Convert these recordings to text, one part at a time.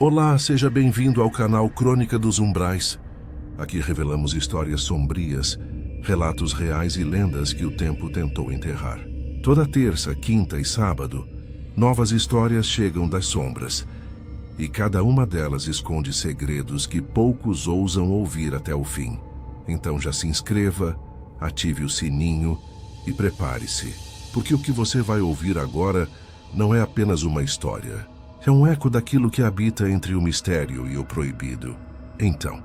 Olá, seja bem-vindo ao canal Crônica dos Umbrais. Aqui revelamos histórias sombrias, relatos reais e lendas que o tempo tentou enterrar. Toda terça, quinta e sábado, novas histórias chegam das sombras. E cada uma delas esconde segredos que poucos ousam ouvir até o fim. Então já se inscreva, ative o sininho e prepare-se, porque o que você vai ouvir agora não é apenas uma história. É um eco daquilo que habita entre o mistério e o proibido. Então,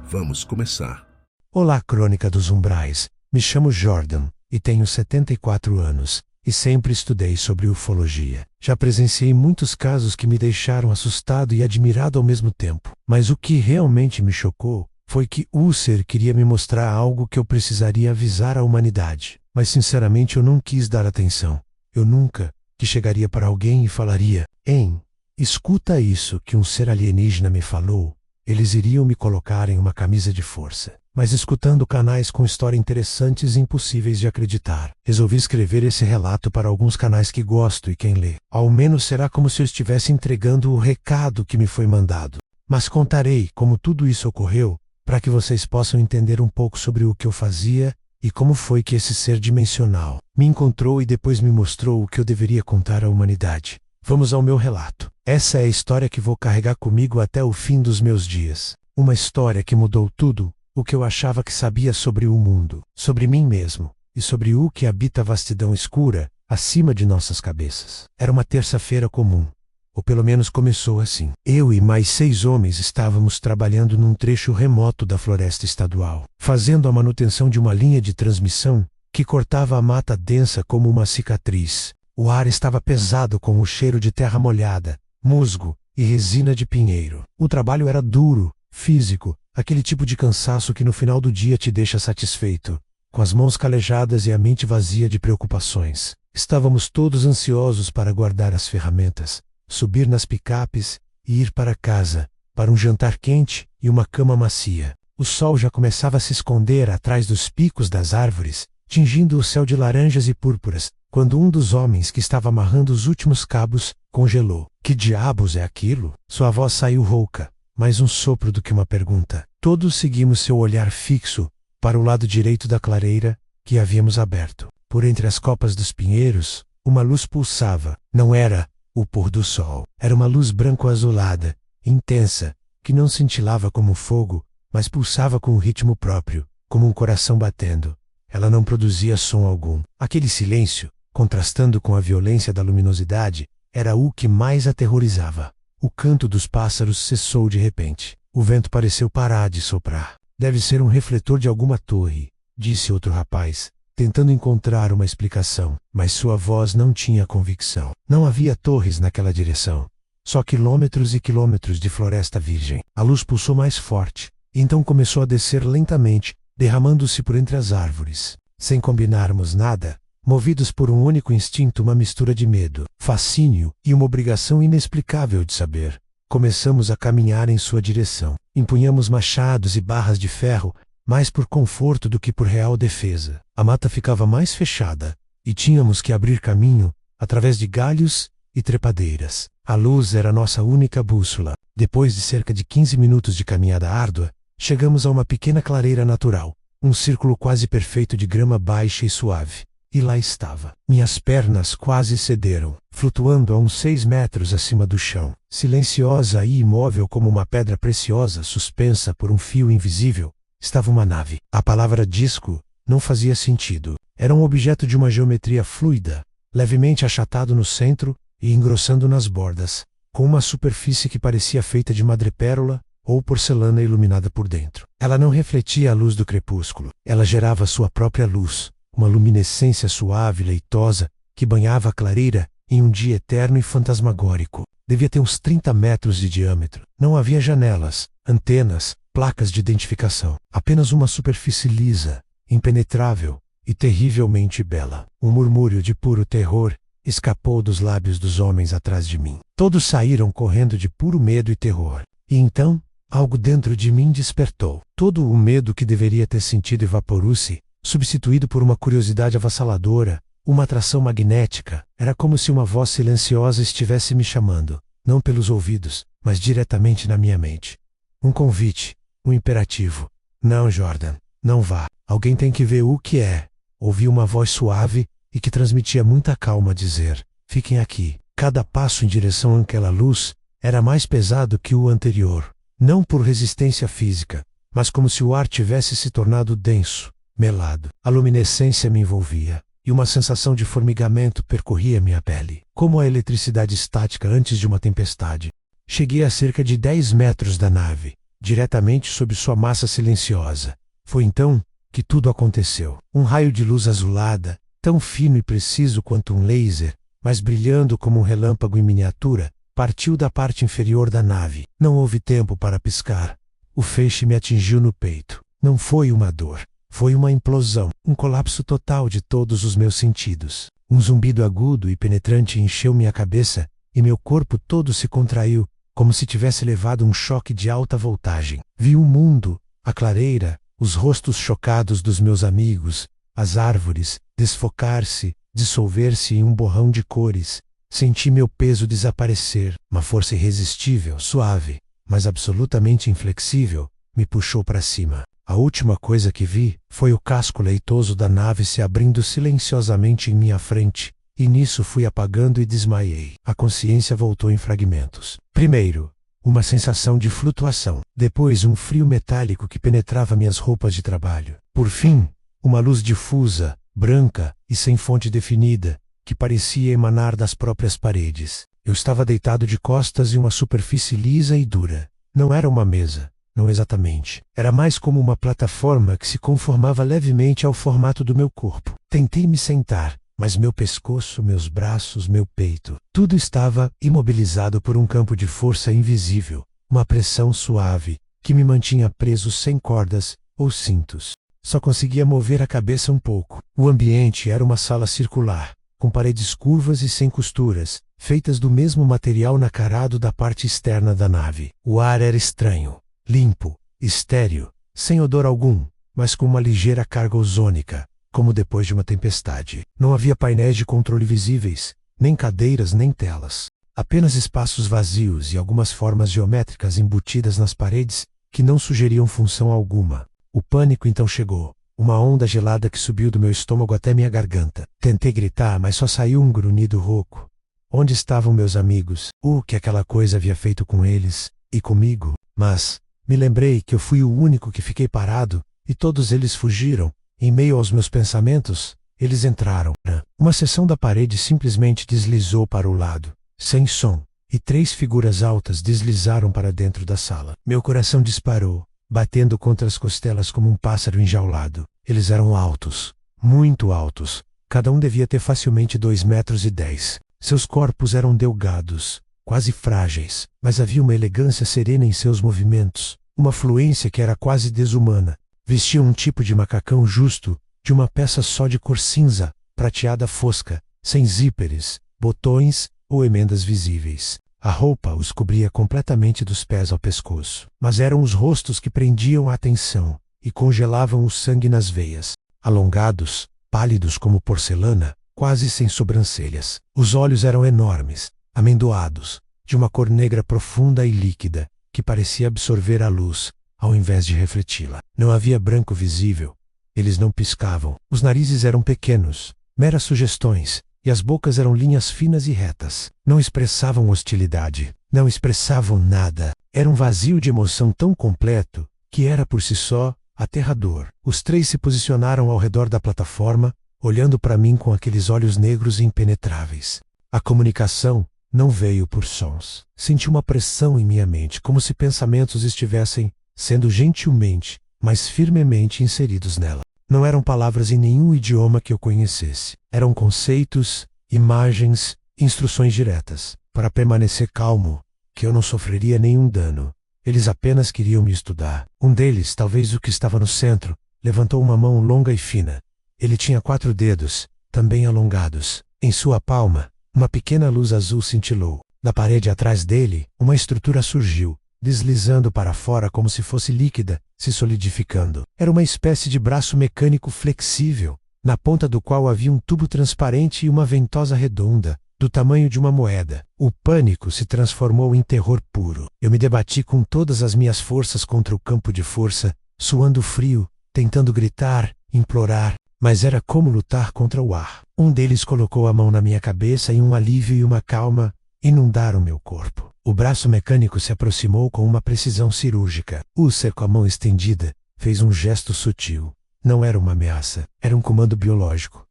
vamos começar. Olá, Crônica dos Umbrais. Me chamo Jordan e tenho 74 anos e sempre estudei sobre ufologia. Já presenciei muitos casos que me deixaram assustado e admirado ao mesmo tempo. Mas o que realmente me chocou foi que o ser queria me mostrar algo que eu precisaria avisar à humanidade. Mas sinceramente eu não quis dar atenção. Eu nunca que chegaria para alguém e falaria: "Hein, escuta isso que um ser alienígena me falou." Eles iriam me colocar em uma camisa de força. Mas escutando canais com histórias interessantes e impossíveis de acreditar, resolvi escrever esse relato para alguns canais que gosto e quem lê. Ao menos será como se eu estivesse entregando o recado que me foi mandado. Mas contarei como tudo isso ocorreu, para que vocês possam entender um pouco sobre o que eu fazia e como foi que esse ser dimensional me encontrou e depois me mostrou o que eu deveria contar à humanidade. Vamos ao meu relato. Essa é a história que vou carregar comigo até o fim dos meus dias. Uma história que mudou tudo o que eu achava que sabia sobre o mundo, sobre mim mesmo, e sobre o que habita a vastidão escura, acima de nossas cabeças. Era uma terça-feira comum, ou pelo menos começou assim. Eu e mais 6 homens estávamos trabalhando num trecho remoto da floresta estadual, fazendo a manutenção de uma linha de transmissão que cortava a mata densa como uma cicatriz. O ar estava pesado com o cheiro de terra molhada, musgo e resina de pinheiro. O trabalho era duro, físico, aquele tipo de cansaço que no final do dia te deixa satisfeito, com as mãos calejadas e a mente vazia de preocupações. Estávamos todos ansiosos para guardar as ferramentas, subir nas picapes e ir para casa, para um jantar quente e uma cama macia. O sol já começava a se esconder atrás dos picos das árvores, tingindo o céu de laranjas e púrpuras, quando um dos homens que estava amarrando os últimos cabos congelou. "Que diabos é aquilo?" Sua voz saiu rouca. Mais um sopro do que uma pergunta. Todos seguimos seu olhar fixo para o lado direito da clareira que havíamos aberto. Por entre as copas dos pinheiros, uma luz pulsava. Não era o pôr do sol. Era uma luz branco-azulada, intensa, que não cintilava como fogo, mas pulsava com um ritmo próprio, como um coração batendo. Ela não produzia som algum. Aquele silêncio, contrastando com a violência da luminosidade, era o que mais aterrorizava. O canto dos pássaros cessou de repente. O vento pareceu parar de soprar. "Deve ser um refletor de alguma torre", disse outro rapaz, tentando encontrar uma explicação, mas sua voz não tinha convicção. Não havia torres naquela direção. Só quilômetros e quilômetros de floresta virgem. A luz pulsou mais forte, e então começou a descer lentamente, derramando-se por entre as árvores. Sem combinarmos nada, movidos por um único instinto, uma mistura de medo, fascínio e uma obrigação inexplicável de saber, começamos a caminhar em sua direção. Empunhamos machados e barras de ferro, mais por conforto do que por real defesa. A mata ficava mais fechada, e tínhamos que abrir caminho, através de galhos e trepadeiras. A luz era nossa única bússola. Depois de cerca de 15 minutos de caminhada árdua, chegamos a uma pequena clareira natural, um círculo quase perfeito de grama baixa e suave. E lá estava. Minhas pernas quase cederam, flutuando a uns 6 metros acima do chão. Silenciosa e imóvel como uma pedra preciosa suspensa por um fio invisível, estava uma nave. A palavra disco não fazia sentido. Era um objeto de uma geometria fluida, levemente achatado no centro e engrossando nas bordas, com uma superfície que parecia feita de madrepérola ou porcelana iluminada por dentro. Ela não refletia a luz do crepúsculo. Ela gerava sua própria luz. Uma luminescência suave e leitosa que banhava a clareira em um dia eterno e fantasmagórico. Devia ter uns 30 metros de diâmetro. Não havia janelas, antenas, placas de identificação. Apenas uma superfície lisa, impenetrável e terrivelmente bela. Um murmúrio de puro terror escapou dos lábios dos homens atrás de mim. Todos saíram correndo de puro medo e terror. E então, algo dentro de mim despertou. Todo o medo que deveria ter sentido evaporou-se, substituído por uma curiosidade avassaladora, uma atração magnética. Era como se uma voz silenciosa estivesse me chamando. não pelos ouvidos, mas diretamente na minha mente. Um convite, um imperativo. Não, Jordan, não vá. Alguém tem que ver o que é. Ouvi uma voz suave e que transmitia muita calma dizer: fiquem aqui. Cada passo em direção àquela luz era mais pesado que o anterior. Não por resistência física, mas como se o ar tivesse se tornado denso, melado. A luminescência me envolvia, e uma sensação de formigamento percorria minha pele, como a eletricidade estática antes de uma tempestade. Cheguei a cerca de 10 metros da nave, diretamente sob sua massa silenciosa. Foi então que tudo aconteceu. Um raio de luz azulada, tão fino e preciso quanto um laser, mas brilhando como um relâmpago em miniatura, partiu da parte inferior da nave. Não houve tempo para piscar. O feixe me atingiu no peito. Não foi uma dor. Foi uma implosão, um colapso total de todos os meus sentidos. Um zumbido agudo e penetrante encheu minha cabeça e meu corpo todo se contraiu, como se tivesse levado um choque de alta voltagem. Vi o mundo, a clareira, os rostos chocados dos meus amigos, as árvores, desfocar-se, dissolver-se em um borrão de cores. Senti meu peso desaparecer. Uma força irresistível, suave, mas absolutamente inflexível, me puxou para cima. A última coisa que vi foi o casco leitoso da nave se abrindo silenciosamente em minha frente, e nisso fui apagando e desmaiei. A consciência voltou em fragmentos. Primeiro, uma sensação de flutuação. Depois, um frio metálico que penetrava minhas roupas de trabalho. Por fim, uma luz difusa, branca e sem fonte definida, que parecia emanar das próprias paredes. Eu estava deitado de costas em uma superfície lisa e dura. Não era uma mesa, não exatamente. Era mais como uma plataforma que se conformava levemente ao formato do meu corpo. Tentei me sentar, mas meu pescoço, meus braços, meu peito, tudo estava imobilizado por um campo de força invisível, uma pressão suave, que me mantinha preso sem cordas ou cintos. Só conseguia mover a cabeça um pouco. O ambiente era uma sala circular, com paredes curvas e sem costuras, feitas do mesmo material nacarado da parte externa da nave. O ar era estranho, limpo, estéril, sem odor algum, mas com uma ligeira carga ozônica, como depois de uma tempestade. Não havia painéis de controle visíveis, nem cadeiras nem telas. Apenas espaços vazios e algumas formas geométricas embutidas nas paredes que não sugeriam função alguma. O pânico então chegou. Uma onda gelada que subiu do meu estômago até minha garganta. Tentei gritar, mas só saiu um grunhido rouco. Onde estavam meus amigos? O que aquela coisa havia feito com eles e comigo? Mas me lembrei que eu fui o único que fiquei parado e todos eles fugiram. Em meio aos meus pensamentos, eles entraram. Uma seção da parede simplesmente deslizou para o lado, sem som, e 3 figuras altas deslizaram para dentro da sala. Meu coração disparou, batendo contra as costelas como um pássaro enjaulado. Eles eram altos, muito altos. Cada um devia ter facilmente 2,10 metros. Seus corpos eram delgados, quase frágeis, mas havia uma elegância serena em seus movimentos, uma fluência que era quase desumana. Vestiam um tipo de macacão justo, de uma peça só de cor cinza, prateada fosca, sem zíperes, botões ou emendas visíveis. A roupa os cobria completamente dos pés ao pescoço, mas eram os rostos que prendiam a atenção e congelavam o sangue nas veias. Alongados, pálidos como porcelana, quase sem sobrancelhas. Os olhos eram enormes, amendoados, de uma cor negra profunda e líquida, que parecia absorver a luz, ao invés de refleti-la. Não havia branco visível. Eles não piscavam. Os narizes eram pequenos, meras sugestões, e as bocas eram linhas finas e retas. Não expressavam hostilidade. Não expressavam nada. Era um vazio de emoção tão completo, que era por si só aterrador. Os 3 se posicionaram ao redor da plataforma, olhando para mim com aqueles olhos negros e impenetráveis. A comunicação não veio por sons. Senti uma pressão em minha mente, como se pensamentos estivessem sendo gentilmente, mas firmemente inseridos nela. Não eram palavras em nenhum idioma que eu conhecesse. Eram conceitos, imagens, instruções diretas. Para permanecer calmo, que eu não sofreria nenhum dano. Eles apenas queriam me estudar. Um deles, talvez o que estava no centro, levantou uma mão longa e fina. Ele tinha 4 dedos, também alongados. Em sua palma, uma pequena luz azul cintilou. Da parede atrás dele, uma estrutura surgiu, deslizando para fora como se fosse líquida, se solidificando. Era uma espécie de braço mecânico flexível, na ponta do qual havia um tubo transparente e uma ventosa redonda, do tamanho de uma moeda. O pânico se transformou em terror puro. Eu me debati com todas as minhas forças contra o campo de força, suando frio, tentando gritar, implorar, mas era como lutar contra o ar. Um deles colocou a mão na minha cabeça e um alívio e uma calma inundaram meu corpo. O braço mecânico se aproximou com uma precisão cirúrgica. Usher, com a mão estendida, fez um gesto sutil. Não era uma ameaça, era um comando biológico.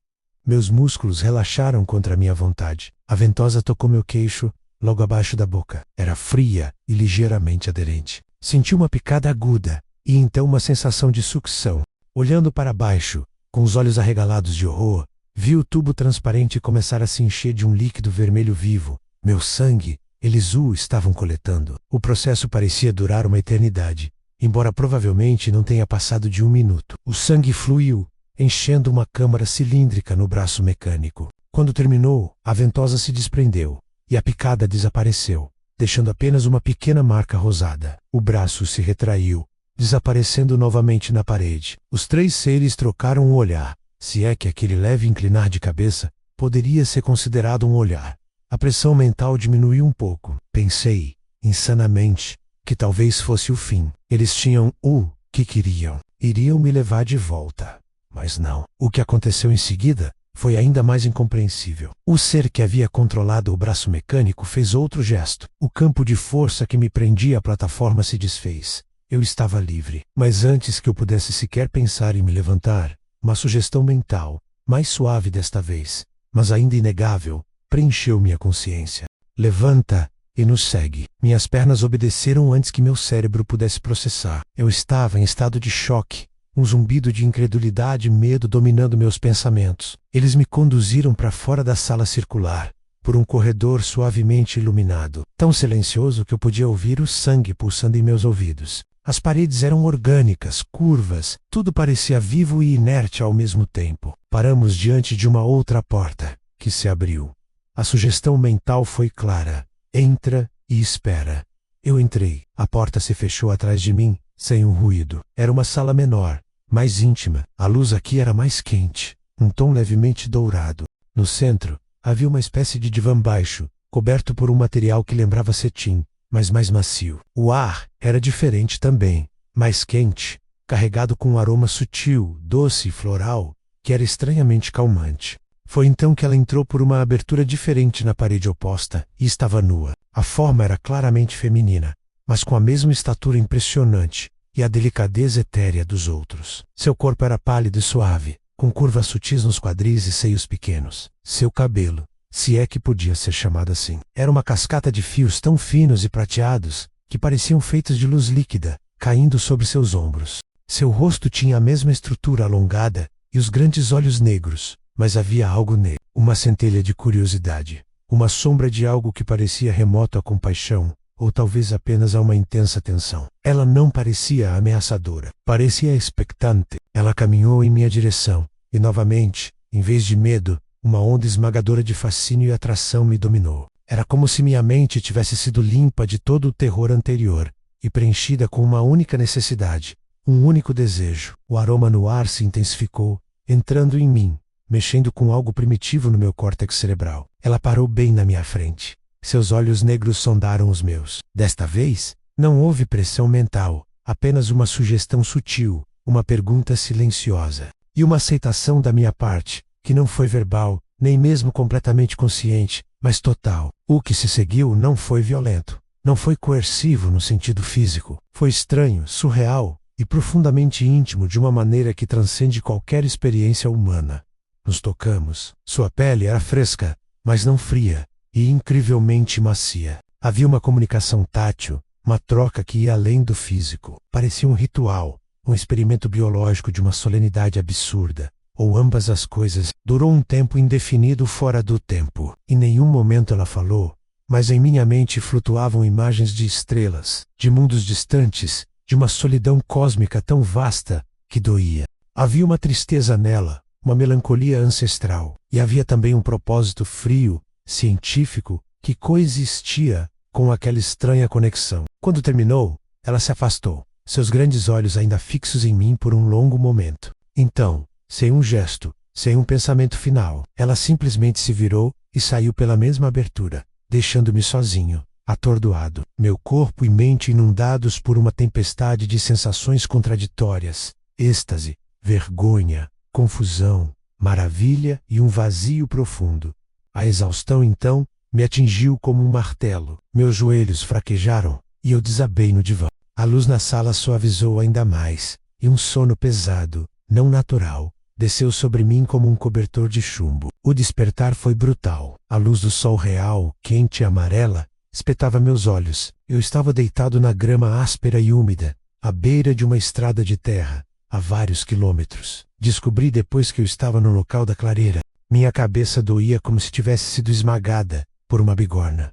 Meus músculos relaxaram contra a minha vontade. A ventosa tocou meu queixo, logo abaixo da boca. Era fria e ligeiramente aderente. Senti uma picada aguda e então uma sensação de sucção. Olhando para baixo, com os olhos arregalados de horror, vi o tubo transparente começar a se encher de um líquido vermelho vivo. Meu sangue, eles o estavam coletando. O processo parecia durar uma eternidade, embora provavelmente não tenha passado de 1 minuto. O sangue fluiu, enchendo uma câmara cilíndrica no braço mecânico. Quando terminou, a ventosa se desprendeu e a picada desapareceu, deixando apenas uma pequena marca rosada. O braço se retraiu, desaparecendo novamente na parede. Os 3 seres trocaram um olhar, se é que aquele leve inclinar de cabeça poderia ser considerado um olhar. A pressão mental diminuiu um pouco. Pensei, insanamente, que talvez fosse o fim. Eles tinham o que queriam. Iriam me levar de volta. Mas não. O que aconteceu em seguida foi ainda mais incompreensível. O ser que havia controlado o braço mecânico fez outro gesto. O campo de força que me prendia à plataforma se desfez. Eu estava livre. Mas antes que eu pudesse sequer pensar em me levantar, uma sugestão mental, mais suave desta vez, mas ainda inegável, preencheu minha consciência. Levanta e nos segue. Minhas pernas obedeceram antes que meu cérebro pudesse processar. Eu estava em estado de choque, um zumbido de incredulidade e medo dominando meus pensamentos. Eles me conduziram para fora da sala circular, por um corredor suavemente iluminado, tão silencioso que eu podia ouvir o sangue pulsando em meus ouvidos. As paredes eram orgânicas, curvas, tudo parecia vivo e inerte ao mesmo tempo. Paramos diante de uma outra porta, que se abriu. A sugestão mental foi clara. Entra e espera. Eu entrei. A porta se fechou atrás de mim, sem um ruído. Era uma sala menor, mais íntima. A luz aqui era mais quente, um tom levemente dourado. No centro, havia uma espécie de divã baixo, coberto por um material que lembrava cetim, mas mais macio. O ar era diferente também, mais quente, carregado com um aroma sutil, doce e floral, que era estranhamente calmante. Foi então que ela entrou por uma abertura diferente na parede oposta e estava nua. A forma era claramente feminina, mas com a mesma estatura impressionante e a delicadeza etérea dos outros. Seu corpo era pálido e suave, com curvas sutis nos quadris e seios pequenos. Seu cabelo, se é que podia ser chamado assim, era uma cascata de fios tão finos e prateados que pareciam feitos de luz líquida, caindo sobre seus ombros. Seu rosto tinha a mesma estrutura alongada e os grandes olhos negros, mas havia algo nele, uma centelha de curiosidade, uma sombra de algo que parecia remoto à compaixão, ou talvez apenas a uma intensa tensão. Ela não parecia ameaçadora, parecia expectante. Ela caminhou em minha direção, e novamente, em vez de medo, uma onda esmagadora de fascínio e atração me dominou. Era como se minha mente tivesse sido limpa de todo o terror anterior, e preenchida com uma única necessidade, um único desejo. O aroma no ar se intensificou, entrando em mim, mexendo com algo primitivo no meu córtex cerebral. Ela parou bem na minha frente. Seus olhos negros sondaram os meus. Desta vez, não houve pressão mental, apenas uma sugestão sutil, uma pergunta silenciosa. E uma aceitação da minha parte, que não foi verbal, nem mesmo completamente consciente, mas total. O que se seguiu não foi violento. Não foi coercivo no sentido físico. Foi estranho, surreal e profundamente íntimo de uma maneira que transcende qualquer experiência humana. Nos tocamos. Sua pele era fresca, mas não fria, e incrivelmente macia. Havia uma comunicação tátil, uma troca que ia além do físico. Parecia um ritual, um experimento biológico de uma solenidade absurda, ou ambas as coisas. Durou um tempo indefinido fora do tempo. Em nenhum momento ela falou, mas em minha mente flutuavam imagens de estrelas, de mundos distantes, de uma solidão cósmica tão vasta que doía. Havia uma tristeza nela, uma melancolia ancestral, e havia também um propósito frio, científico, que coexistia com aquela estranha conexão. Quando terminou, ela se afastou, seus grandes olhos ainda fixos em mim por um longo momento. Então, sem um gesto, sem um pensamento final, ela simplesmente se virou e saiu pela mesma abertura, deixando-me sozinho, atordoado, meu corpo e mente inundados por uma tempestade de sensações contraditórias, êxtase, vergonha, confusão, maravilha e um vazio profundo. A exaustão, então, me atingiu como um martelo, meus joelhos fraquejaram, e eu desabei no divã. A luz na sala suavizou ainda mais, e um sono pesado, não natural, desceu sobre mim como um cobertor de chumbo. O despertar foi brutal. A luz do sol real, quente e amarela, espetava meus olhos. Eu estava deitado na grama áspera e úmida, à beira de uma estrada de terra, a vários quilômetros. Descobri depois que eu estava no local da clareira. Minha cabeça doía como se tivesse sido esmagada por uma bigorna.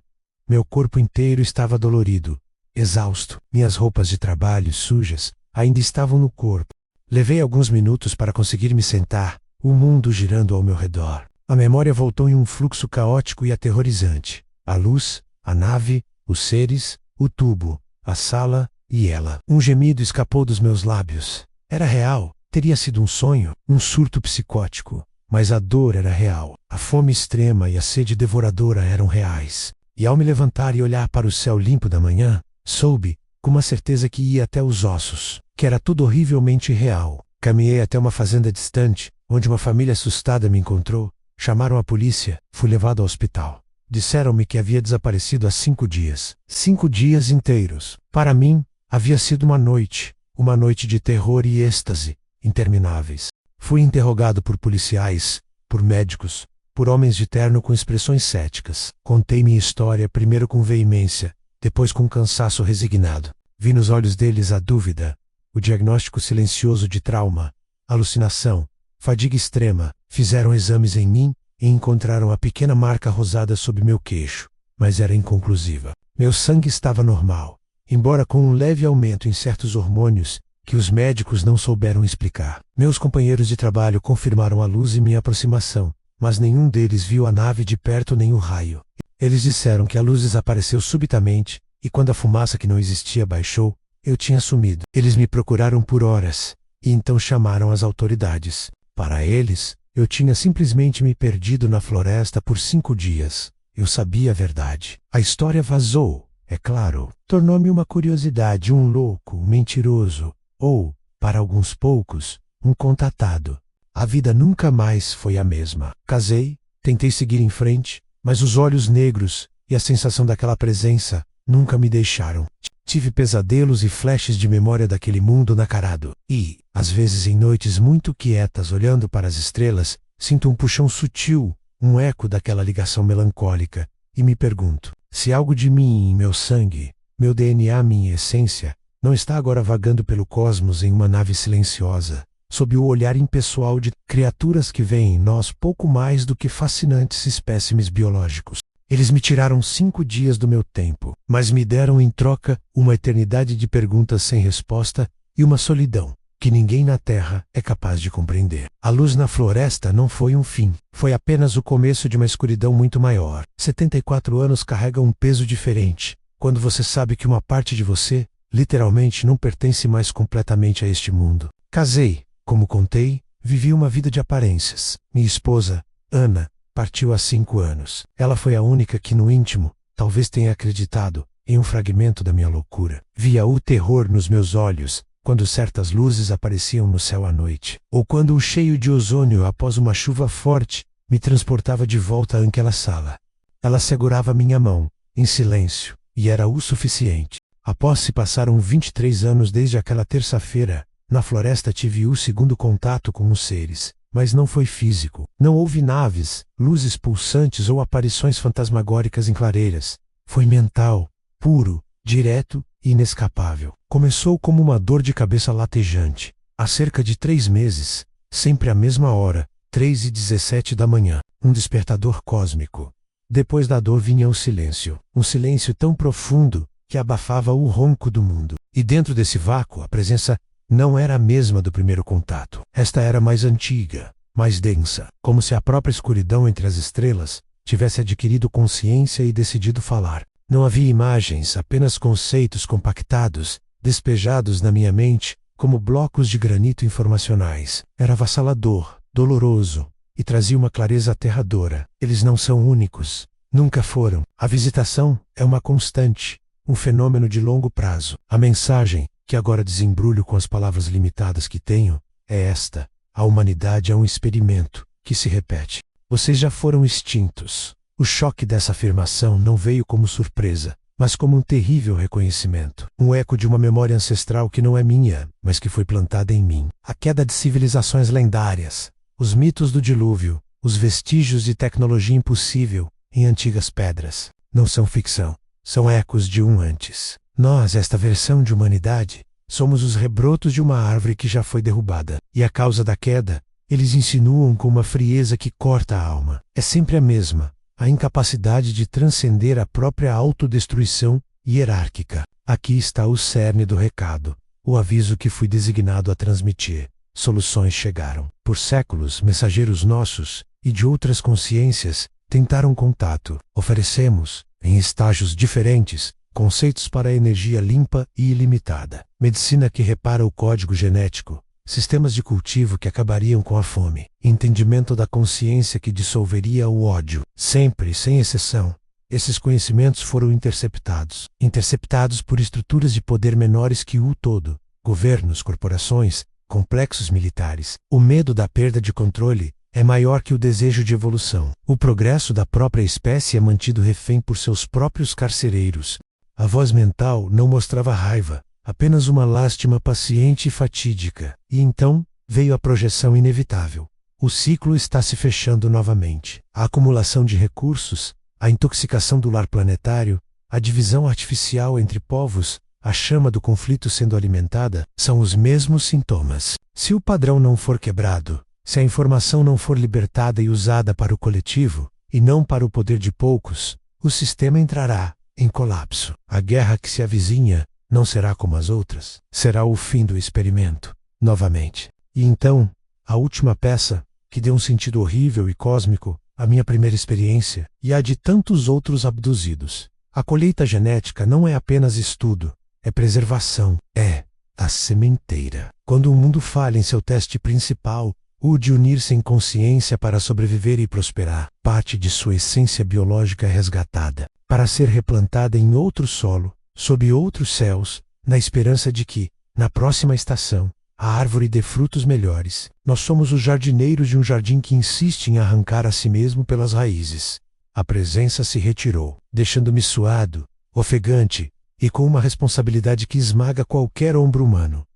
Meu corpo inteiro estava dolorido, exausto. Minhas roupas de trabalho, sujas, ainda estavam no corpo. Levei alguns minutos para conseguir me sentar, o mundo girando ao meu redor. A memória voltou em um fluxo caótico e aterrorizante. A luz, a nave, os seres, o tubo, a sala e ela. Um gemido escapou dos meus lábios. Era real, teria sido um sonho, um surto psicótico. Mas a dor era real. A fome extrema e a sede devoradora eram reais. E ao me levantar e olhar para o céu limpo da manhã, soube, com uma certeza que ia até os ossos, que era tudo horrivelmente real. Caminhei até uma fazenda distante, onde uma família assustada me encontrou. Chamaram a polícia, fui levado ao hospital. Disseram-me que havia desaparecido há 5 dias. 5 dias inteiros. Para mim, havia sido uma noite de terror e êxtase, intermináveis. Fui interrogado por policiais, por médicos, por homens de terno com expressões céticas. Contei minha história primeiro com veemência, depois com cansaço resignado. Vi nos olhos deles a dúvida, o diagnóstico silencioso de trauma, alucinação, fadiga extrema. Fizeram exames em mim e encontraram a pequena marca rosada sob meu queixo, mas era inconclusiva. Meu sangue estava normal, embora com um leve aumento em certos hormônios que os médicos não souberam explicar. Meus companheiros de trabalho confirmaram a luz e minha aproximação, mas nenhum deles viu a nave de perto nem o raio. Eles disseram que a luz desapareceu subitamente, e quando a fumaça que não existia baixou, eu tinha sumido. Eles me procuraram por horas, e então chamaram as autoridades. Para eles, eu tinha simplesmente me perdido na floresta por 5 dias. Eu sabia a verdade. A história vazou, é claro. Tornou-me uma curiosidade, um louco, um mentiroso, ou, para alguns poucos, um contatado. A vida nunca mais foi a mesma. Casei, tentei seguir em frente, mas os olhos negros e a sensação daquela presença nunca me deixaram. Tive pesadelos e flashes de memória daquele mundo nacarado. E, às vezes em noites muito quietas olhando para as estrelas, sinto um puxão sutil, um eco daquela ligação melancólica, e me pergunto, se algo de mim em meu sangue, meu DNA, minha essência, não está agora vagando pelo cosmos em uma nave silenciosa, sob o olhar impessoal de criaturas que veem em nós pouco mais do que fascinantes espécimes biológicos. Eles me tiraram 5 dias do meu tempo, mas me deram em troca uma eternidade de perguntas sem resposta e uma solidão que ninguém na Terra é capaz de compreender. A luz na floresta não foi um fim, foi apenas o começo de uma escuridão muito maior. 74 anos carregam um peso diferente, quando você sabe que uma parte de você, literalmente, não pertence mais completamente a este mundo. Casei, como contei, vivi uma vida de aparências. Minha esposa, Ana, partiu há 5 anos. Ela foi a única que no íntimo, talvez tenha acreditado em um fragmento da minha loucura. Via o terror nos meus olhos, quando certas luzes apareciam no céu à noite, ou quando um cheio de ozônio após uma chuva forte me transportava de volta àquela sala. Ela segurava minha mão, em silêncio, e era o suficiente. Após se passaram 23 anos desde aquela terça-feira, na floresta tive o segundo contato com os seres, mas não foi físico. Não houve naves, luzes pulsantes ou aparições fantasmagóricas em clareiras. Foi mental, puro, direto e inescapável. Começou como uma dor de cabeça latejante. Há cerca de 3 meses, sempre à mesma hora, 3h17 da manhã, um despertador cósmico. Depois da dor vinha o silêncio, um silêncio tão profundo que abafava o ronco do mundo. E dentro desse vácuo, a presença não era a mesma do primeiro contato. Esta era mais antiga, mais densa, como se a própria escuridão entre as estrelas tivesse adquirido consciência e decidido falar. Não havia imagens, apenas conceitos compactados, despejados na minha mente, como blocos de granito informacionais. Era avassalador, doloroso, e trazia uma clareza aterradora. Eles não são únicos. Nunca foram. A visitação é uma constante, um fenômeno de longo prazo. A mensagem, que agora desembrulho com as palavras limitadas que tenho, é esta: a humanidade é um experimento que se repete. Vocês já foram extintos. O choque dessa afirmação não veio como surpresa, mas como um terrível reconhecimento. Um eco de uma memória ancestral que não é minha, mas que foi plantada em mim. A queda de civilizações lendárias, os mitos do dilúvio, os vestígios de tecnologia impossível em antigas pedras. Não são ficção, são ecos de um antes. Nós, esta versão de humanidade, somos os rebrotos de uma árvore que já foi derrubada. E a causa da queda, eles insinuam com uma frieza que corta a alma. É sempre a mesma: a incapacidade de transcender a própria autodestruição hierárquica. Aqui está o cerne do recado, o aviso que fui designado a transmitir. Soluções chegaram. Por séculos, mensageiros nossos e de outras consciências tentaram contato. Oferecemos, em estágios diferentes, conceitos para a energia limpa e ilimitada. Medicina que repara o código genético. Sistemas de cultivo que acabariam com a fome. Entendimento da consciência que dissolveria o ódio. Sempre, sem exceção, esses conhecimentos foram interceptados. Interceptados por estruturas de poder menores que o todo. Governos, corporações, complexos militares. O medo da perda de controle é maior que o desejo de evolução. O progresso da própria espécie é mantido refém por seus próprios carcereiros. A voz mental não mostrava raiva, apenas uma lástima paciente e fatídica. E então, veio a projeção inevitável. O ciclo está se fechando novamente. A acumulação de recursos, a intoxicação do lar planetário, a divisão artificial entre povos, a chama do conflito sendo alimentada, são os mesmos sintomas. Se o padrão não for quebrado, se a informação não for libertada e usada para o coletivo, e não para o poder de poucos, o sistema entrará em colapso. A guerra que se avizinha não será como as outras. Será o fim do experimento, novamente. E então, a última peça, que deu um sentido horrível e cósmico à minha primeira experiência e à de tantos outros abduzidos. A colheita genética não é apenas estudo, é preservação, é a sementeira. Quando o mundo falha em seu teste principal, o de unir-se em consciência para sobreviver e prosperar, parte de sua essência biológica é resgatada, para ser replantada em outro solo, sob outros céus, na esperança de que, na próxima estação, a árvore dê frutos melhores. Nós somos os jardineiros de um jardim que insiste em arrancar a si mesmo pelas raízes. A presença se retirou, deixando-me suado, ofegante, e com uma responsabilidade que esmaga qualquer ombro humano.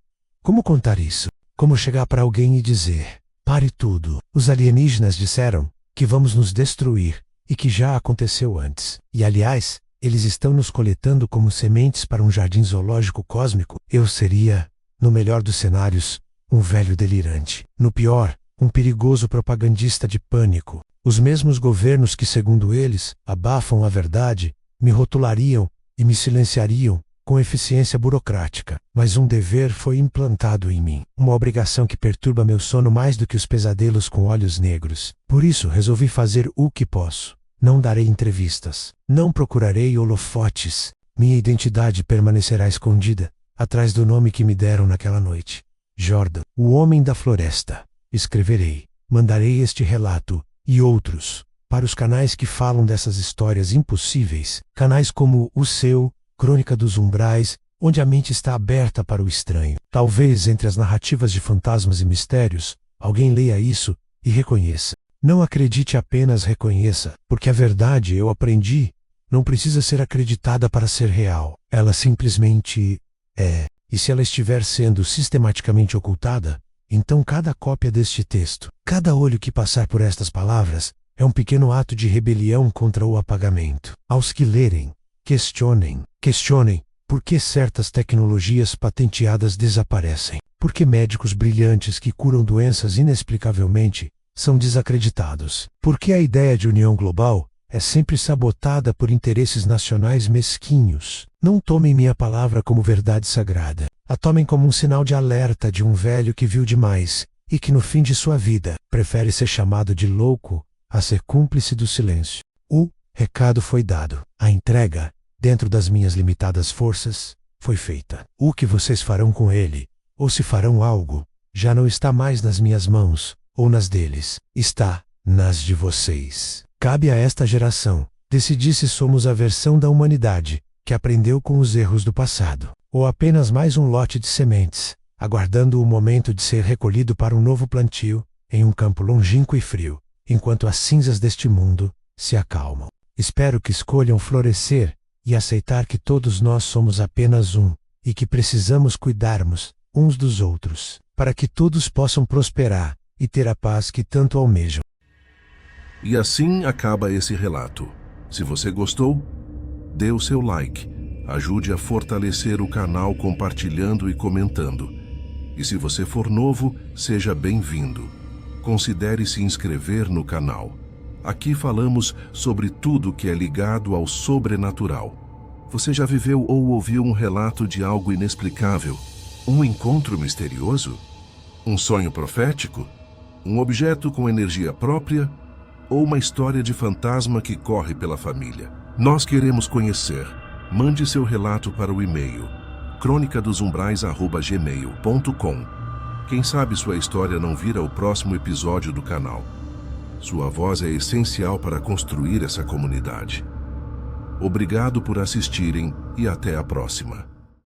Como contar isso? Como chegar para alguém e dizer: pare tudo. Os alienígenas disseram que vamos nos destruir e que já aconteceu antes. E aliás, eles estão nos coletando como sementes para um jardim zoológico cósmico. Eu seria, no melhor dos cenários, um velho delirante. No pior, um perigoso propagandista de pânico. Os mesmos governos que, segundo eles, abafam a verdade, me rotulariam e me silenciariam com eficiência burocrática. Mas um dever foi implantado em mim. Uma obrigação que perturba meu sono mais do que os pesadelos com olhos negros. Por isso, resolvi fazer o que posso. Não darei entrevistas. Não procurarei holofotes. Minha identidade permanecerá escondida, atrás do nome que me deram naquela noite. Jordan, o homem da floresta. Escreverei. Mandarei este relato, e outros, para os canais que falam dessas histórias impossíveis. Canais como o seu, Crônica dos Umbrais, onde a mente está aberta para o estranho. Talvez entre as narrativas de fantasmas e mistérios, alguém leia isso e reconheça. Não acredite, apenas reconheça, porque a verdade, eu aprendi, não precisa ser acreditada para ser real. Ela simplesmente é. E se ela estiver sendo sistematicamente ocultada, então cada cópia deste texto, cada olho que passar por estas palavras, é um pequeno ato de rebelião contra o apagamento. Aos que lerem, questionem por que certas tecnologias patenteadas desaparecem. Por que médicos brilhantes que curam doenças inexplicavelmente são desacreditados. Por que a ideia de união global é sempre sabotada por interesses nacionais mesquinhos. Não tomem minha palavra como verdade sagrada. A tomem como um sinal de alerta de um velho que viu demais e que no fim de sua vida prefere ser chamado de louco a ser cúmplice do silêncio. O recado foi dado. A entrega, dentro das minhas limitadas forças, foi feita. O que vocês farão com ele, ou se farão algo, já não está mais nas minhas mãos, ou nas deles. Está, nas de vocês. Cabe a esta geração decidir se somos a versão da humanidade que aprendeu com os erros do passado, ou apenas mais um lote de sementes, aguardando o momento de ser recolhido para um novo plantio em um campo longínquo e frio, enquanto as cinzas deste mundo se acalmam. Espero que escolham florescer e aceitar que todos nós somos apenas um e que precisamos cuidarmos uns dos outros, para que todos possam prosperar e ter a paz que tanto almejam. E assim acaba esse relato. Se você gostou, dê o seu like, ajude a fortalecer o canal compartilhando e comentando. E se você for novo, seja bem-vindo. Considere se inscrever no canal. Aqui falamos sobre tudo que é ligado ao sobrenatural. Você já viveu ou ouviu um relato de algo inexplicável? Um encontro misterioso? Um sonho profético? Um objeto com energia própria? Ou uma história de fantasma que corre pela família? Nós queremos conhecer. Mande seu relato para o e-mail cronicadosumbraes@gmail.com. Quem sabe sua história não vira o próximo episódio do canal. Sua voz é essencial para construir essa comunidade. Obrigado por assistirem e até a próxima.